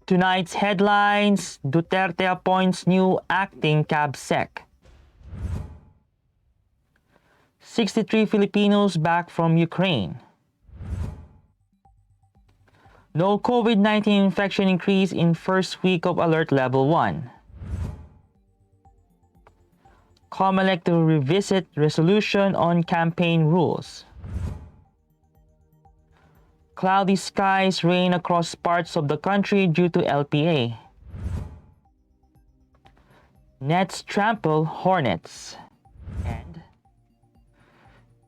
Tonight's headlines: Duterte appoints new acting CabSec. 63 Filipinos back from Ukraine. No COVID-19 infection increase in first week of Alert Level 1. Comelec to revisit resolution on campaign rules. Cloudy skies, rain across parts of the country due to LPA. Nets trample Hornets. And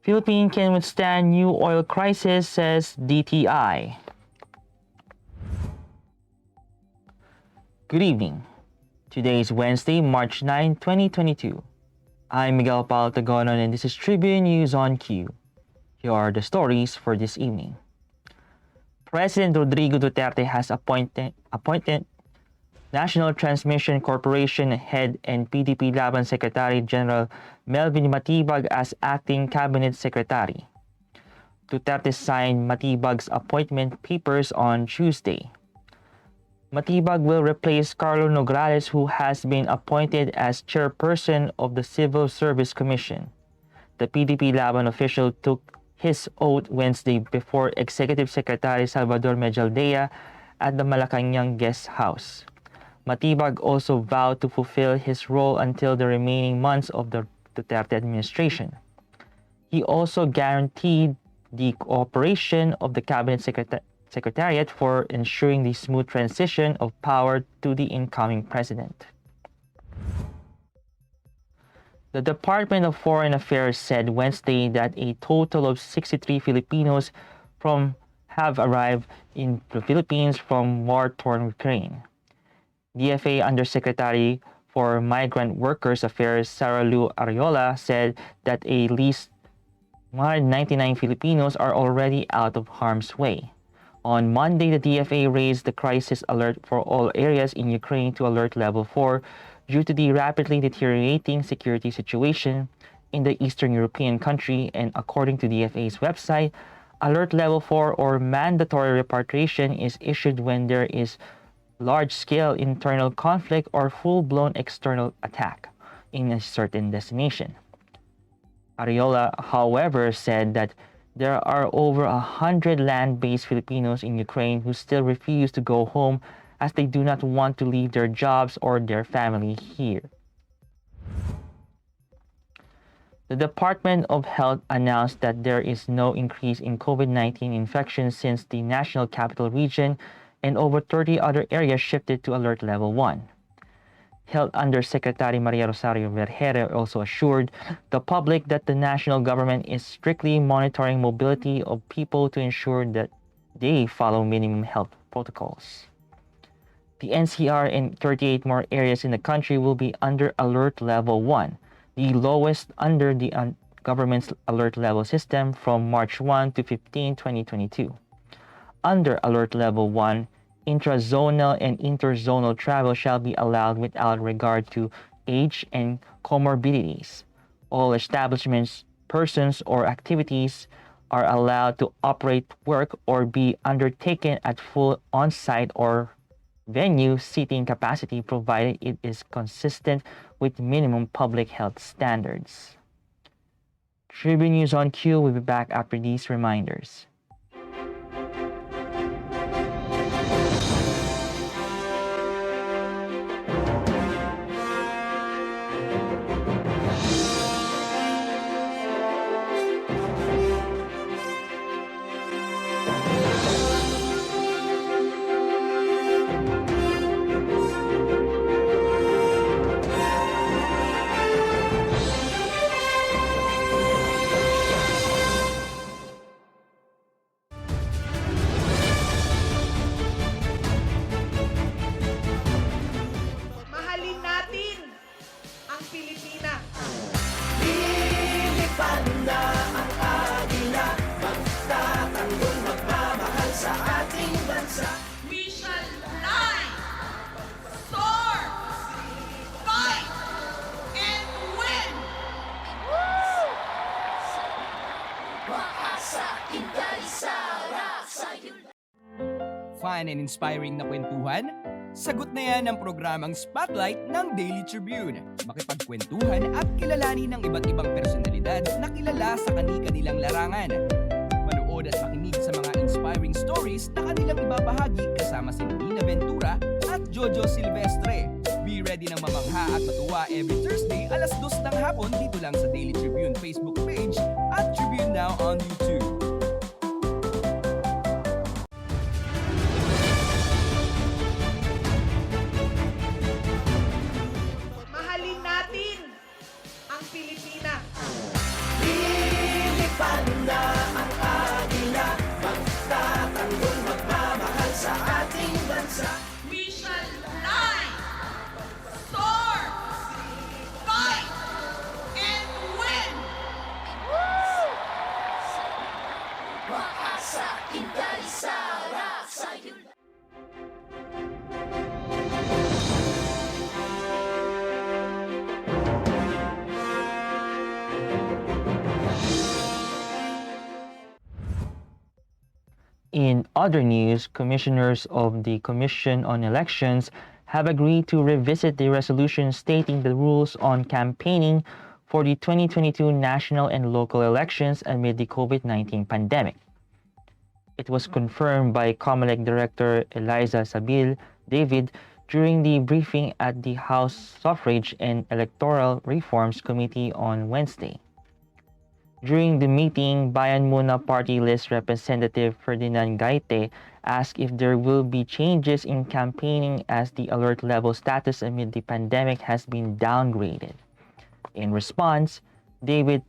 Philippines can withstand new oil crisis, says DTI. Good evening. Today is Wednesday, March 9, 2022. I'm Miguel Paltagonon and this is Tribune News on Q. Here are the stories for this evening. President Rodrigo Duterte has appointed National Transmission Corporation head and PDP Laban Secretary General Melvin Matibag as acting cabinet secretary. Duterte signed Matibag's appointment papers on Tuesday. Matibag will replace Carlo Nograles, who has been appointed as chairperson of the Civil Service Commission. The PDP Laban official took his oath Wednesday before Executive Secretary Salvador Medialdea at the Malacañang Guest House. Matibag also vowed to fulfill his role until the remaining months of the Duterte administration. He also guaranteed the cooperation of the Cabinet Secretariat for ensuring the smooth transition of power to the incoming president. The Department of Foreign Affairs said Wednesday that a total of 63 Filipinos have arrived in the Philippines from war-torn Ukraine. DFA Undersecretary for Migrant Workers Affairs Sara Lu Ariola said that at least 199 Filipinos are already out of harm's way. On Monday, the DFA raised the crisis alert for all areas in Ukraine to Alert Level 4 due to the rapidly deteriorating security situation in the Eastern European country, and according to DFA's website, Alert Level 4 or mandatory repatriation is issued when there is large-scale internal conflict or full-blown external attack in a certain destination. Ariola, however, said that there are over 100 land-based Filipinos in Ukraine who still refuse to go home as they do not want to leave their jobs or their family here. The Department of Health announced that there is no increase in COVID-19 infections since the National Capital Region and over 30 other areas shifted to Alert Level 1. Health Undersecretary Maria Rosario Vergere also assured the public that the national government is strictly monitoring mobility of people to ensure that they follow minimum health protocols. The NCR and 38 more areas in the country will be under Alert Level 1, the lowest under the government's alert level system from March 1 to 15, 2022. Under Alert Level 1, intrazonal and interzonal travel shall be allowed without regard to age and comorbidities. All establishments, persons, or activities are allowed to operate, work, or be undertaken at full on-site or venue seating capacity provided it is consistent with minimum public health standards. Tribune News on Q will be back after these reminders. fun and inspiring na kwentuhan? Sagot na yan ang programang Spotlight ng Daily Tribune. Makipagkwentuhan at kilalanin ng iba't ibang personalidad na kilala sa kani-kanilang larangan. Manood at makinig sa mga inspiring stories na kanilang ibabahagi kasama si Nina Ventura at Jojo Silvestre. Be ready ng mamangha at matuwa every Thursday alas 2 ng hapon dito lang sa Daily Tribune Facebook page at Tribune Now on YouTube. Mahalin natin ang Pilipinas. Lilipad na ang agila, magtatanggol, magmamahal sa ating bansa. We shall fly, soar, fight, and win! Maasa, hintay, sarap sa'yo. In other news, commissioners of the Commission on Elections have agreed to revisit the resolution stating the rules on campaigning for the 2022 national and local elections amid the COVID-19 pandemic. It was confirmed by Comelec Director Eliza Sabil David during the briefing at the House Suffrage and Electoral Reforms Committee on Wednesday. During the meeting, Bayan Muna Party List Representative Ferdinand Gaite asked if there will be changes in campaigning as the alert level status amid the pandemic has been downgraded. In response, David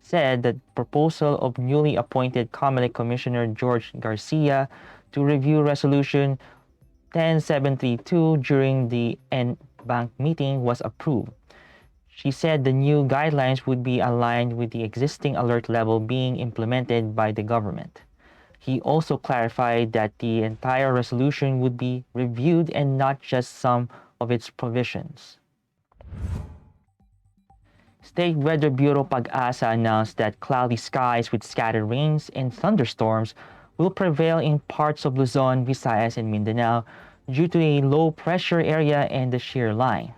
said that proposal of newly appointed Comelec Commissioner George Garcia to review Resolution 10732 during the NBank meeting was approved. She said the new guidelines would be aligned with the existing alert level being implemented by the government. He also clarified that the entire resolution would be reviewed and not just some of its provisions. State Weather Bureau Pag-asa announced that cloudy skies with scattered rains and thunderstorms will prevail in parts of Luzon, Visayas, and Mindanao due to a low-pressure area and the shear line.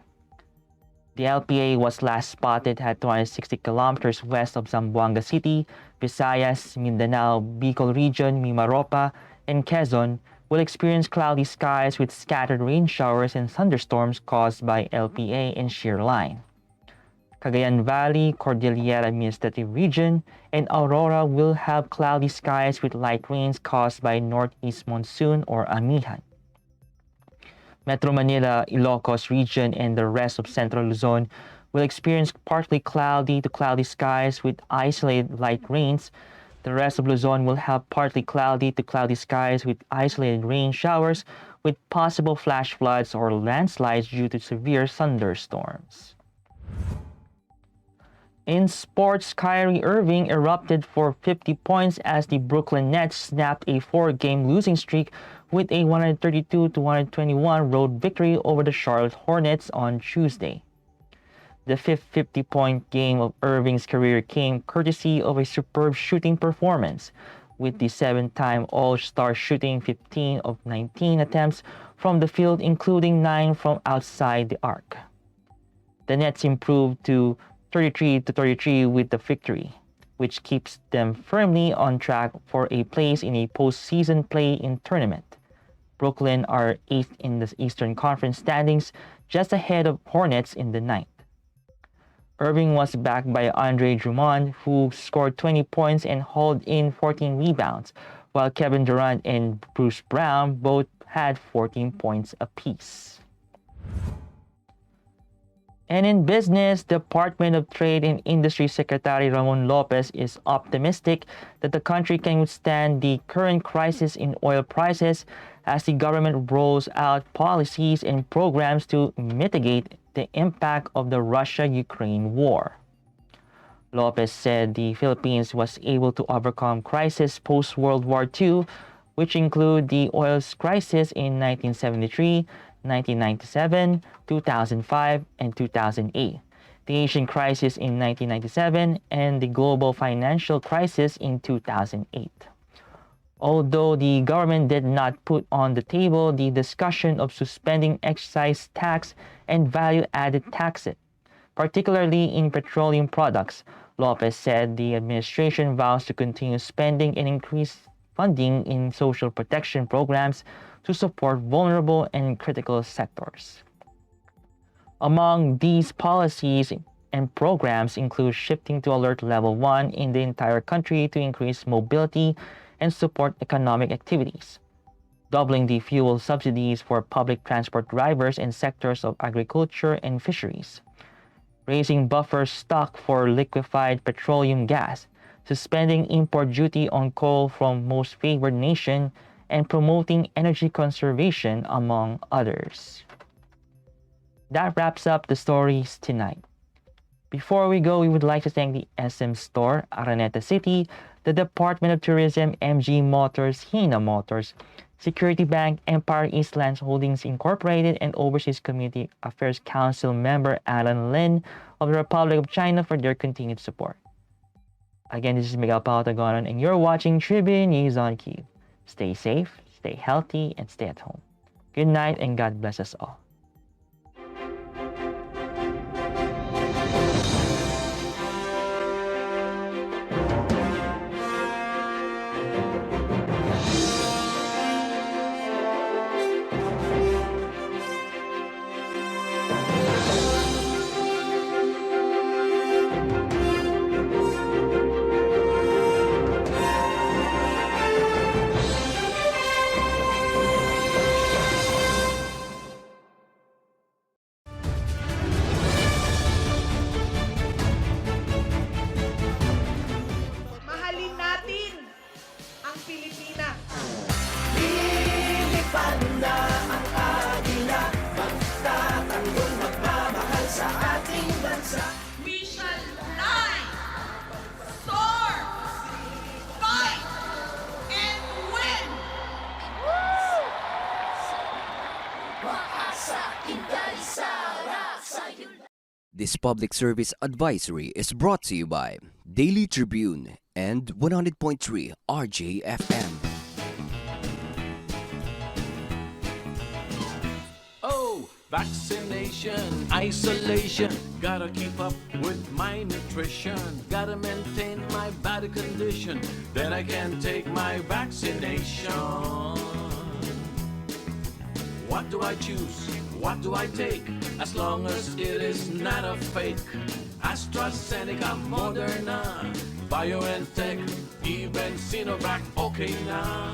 The LPA was last spotted at 260 kilometers west of Zamboanga City. Visayas, Mindanao, Bicol Region, Mimaropa, and Quezon will experience cloudy skies with scattered rain showers and thunderstorms caused by LPA and shear line. Cagayan Valley, Cordillera Administrative Region, and Aurora will have cloudy skies with light rains caused by northeast monsoon or amihan. Metro Manila, Ilocos Region, and the rest of Central Luzon will experience partly cloudy to cloudy skies with isolated light rains. The rest of Luzon will have partly cloudy to cloudy skies with isolated rain showers with possible flash floods or landslides due to severe thunderstorms. In sports, Kyrie Irving erupted for 50 points as the Brooklyn Nets snapped a 4-game losing streak with a 132-121 road victory over the Charlotte Hornets on Tuesday. The fifth 50-point game of Irving's career came courtesy of a superb shooting performance, with the 7-time All-Star shooting 15 of 19 attempts from the field, including 9 from outside the arc. The Nets improved to 33-33 with the victory, which keeps them firmly on track for a place in a postseason play-in tournament. Brooklyn are 8th in the Eastern Conference standings, just ahead of Hornets in the 9th. Irving was backed by Andre Drummond, who scored 20 points and hauled in 14 rebounds, while Kevin Durant and Bruce Brown both had 14 points apiece. And in business, Department of Trade and Industry Secretary Ramon Lopez is optimistic that the country can withstand the current crisis in oil prices as the government rolls out policies and programs to mitigate the impact of the Russia-Ukraine war. Lopez said the Philippines was able to overcome crises post-World War II, which include the oil crisis in 1973, 1997, 2005, and 2008, the Asian crisis in 1997, and the global financial crisis in 2008. Although the government did not put on the table the discussion of suspending excise tax and value-added taxes, particularly in petroleum products, Lopez said the administration vows to continue spending and increase funding in social protection programs to support vulnerable and critical sectors. Among these policies and programs include shifting to Alert Level 1 in the entire country to increase mobility and support economic activities, doubling the fuel subsidies for public transport drivers in sectors of agriculture and fisheries, raising buffer stock for liquefied petroleum gas, suspending import duty on coal from most favored nation, and promoting energy conservation, among others. That wraps up the stories tonight. Before we go, we would like to thank the SM Store, Araneta City, the Department of Tourism, MG Motors, Hina Motors, Security Bank, Empire Eastlands Holdings Incorporated, and Overseas Community Affairs Council member Alan Lin of the Republic of China for their continued support. Again, this is Miguel Pautagonon, and you're watching Tribune News on Cue. Stay safe, stay healthy, and stay at home. Good night, and God bless us all. Mahalin natin ang Pilipinas. Lilipad na ang agila, magtatanggol, magmamahal sa ating bansa. We shall fly, soar, fight, and win! Maasa, Indaysara, sa'yo lang. This public service advisory is brought to you by Daily Tribune and 100.3 RJFM. Oh, vaccination, isolation. Gotta keep up with my nutrition. Gotta maintain my body condition. Then I can take my vaccination. What do I choose? What do I take? As long as it is not a fake. AstraZeneca, Moderna, BioNTech, even Sinovac, okay na.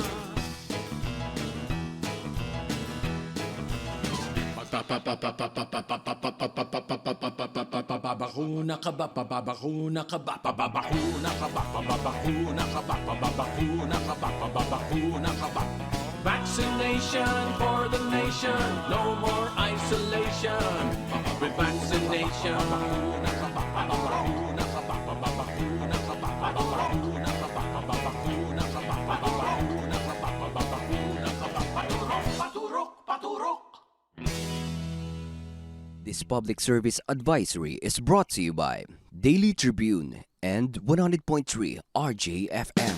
Babakuna ka ba? Babakuna ka ba? Babakuna ka ba? Babakuna ka ba? Babakuna ka ba? Babakuna ka ba? Vaccination for the nation, no more isolation. With vaccination, babakuna ka ba? Babakuna ka ba? Babakuna ka ba? Babakuna ka ba? Babakuna ka ba? Babakuna ka ba? Babakuna ka ba? Paturok, paturok, paturok. This public service advisory is brought to you by Daily Tribune and 100.3 RJFM.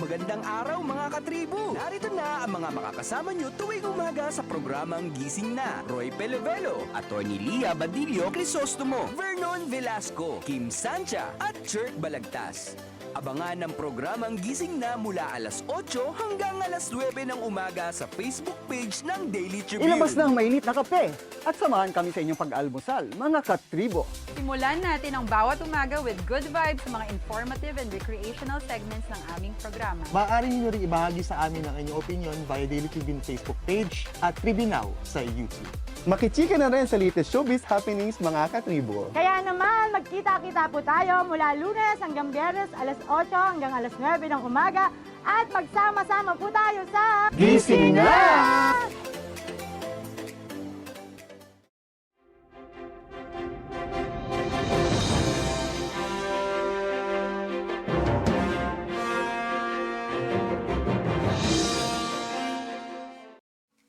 Magandang araw mga katribu! Narito na ang mga makakasama nyo tuwing umaga sa programang Gising Na. Roy Pelevelo, Atty. Lia Badillo Crisostomo, Vernon Velasco, Kim Sancha at Chirk Balagtas. Abangan ang programang Gising Na mula alas 8 hanggang alas 9 ng umaga sa Facebook page ng Daily Tribune. Ilabas na ang mainit na kape at samahan kami sa inyong pag-almusal, mga katribo. Simulan natin ang bawat umaga with good vibes sa mga informative and recreational segments ng aming programa. Maaari niyo rin ibahagi sa amin ang inyong opinion via Daily Tribune Facebook page at Tribune Now sa YouTube. Makichika na rin sa latest showbiz happenings, mga katribo. Kaya naman, magkita-kita po tayo mula Lunes hanggang Biyernes, alas 8 hanggang alas 9 ng umaga at magsama-sama po tayo sa Gising Na!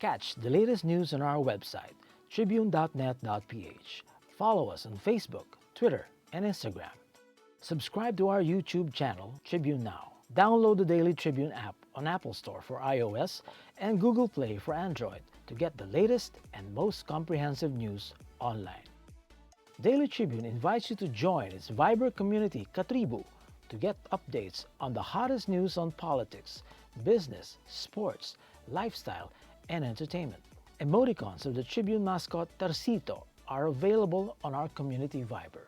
Catch the latest news on our website, tribune.net.ph. Follow us on Facebook, Twitter, and Instagram. Subscribe to our YouTube channel, Tribune Now. Download the Daily Tribune app on Apple Store for iOS and Google Play for Android to get the latest and most comprehensive news online. Daily Tribune invites you to join its Viber community, Tribune, to get updates on the hottest news on politics, business, sports, lifestyle, and entertainment. Emoticons of the Tribune mascot Tercito are available on our community Viber.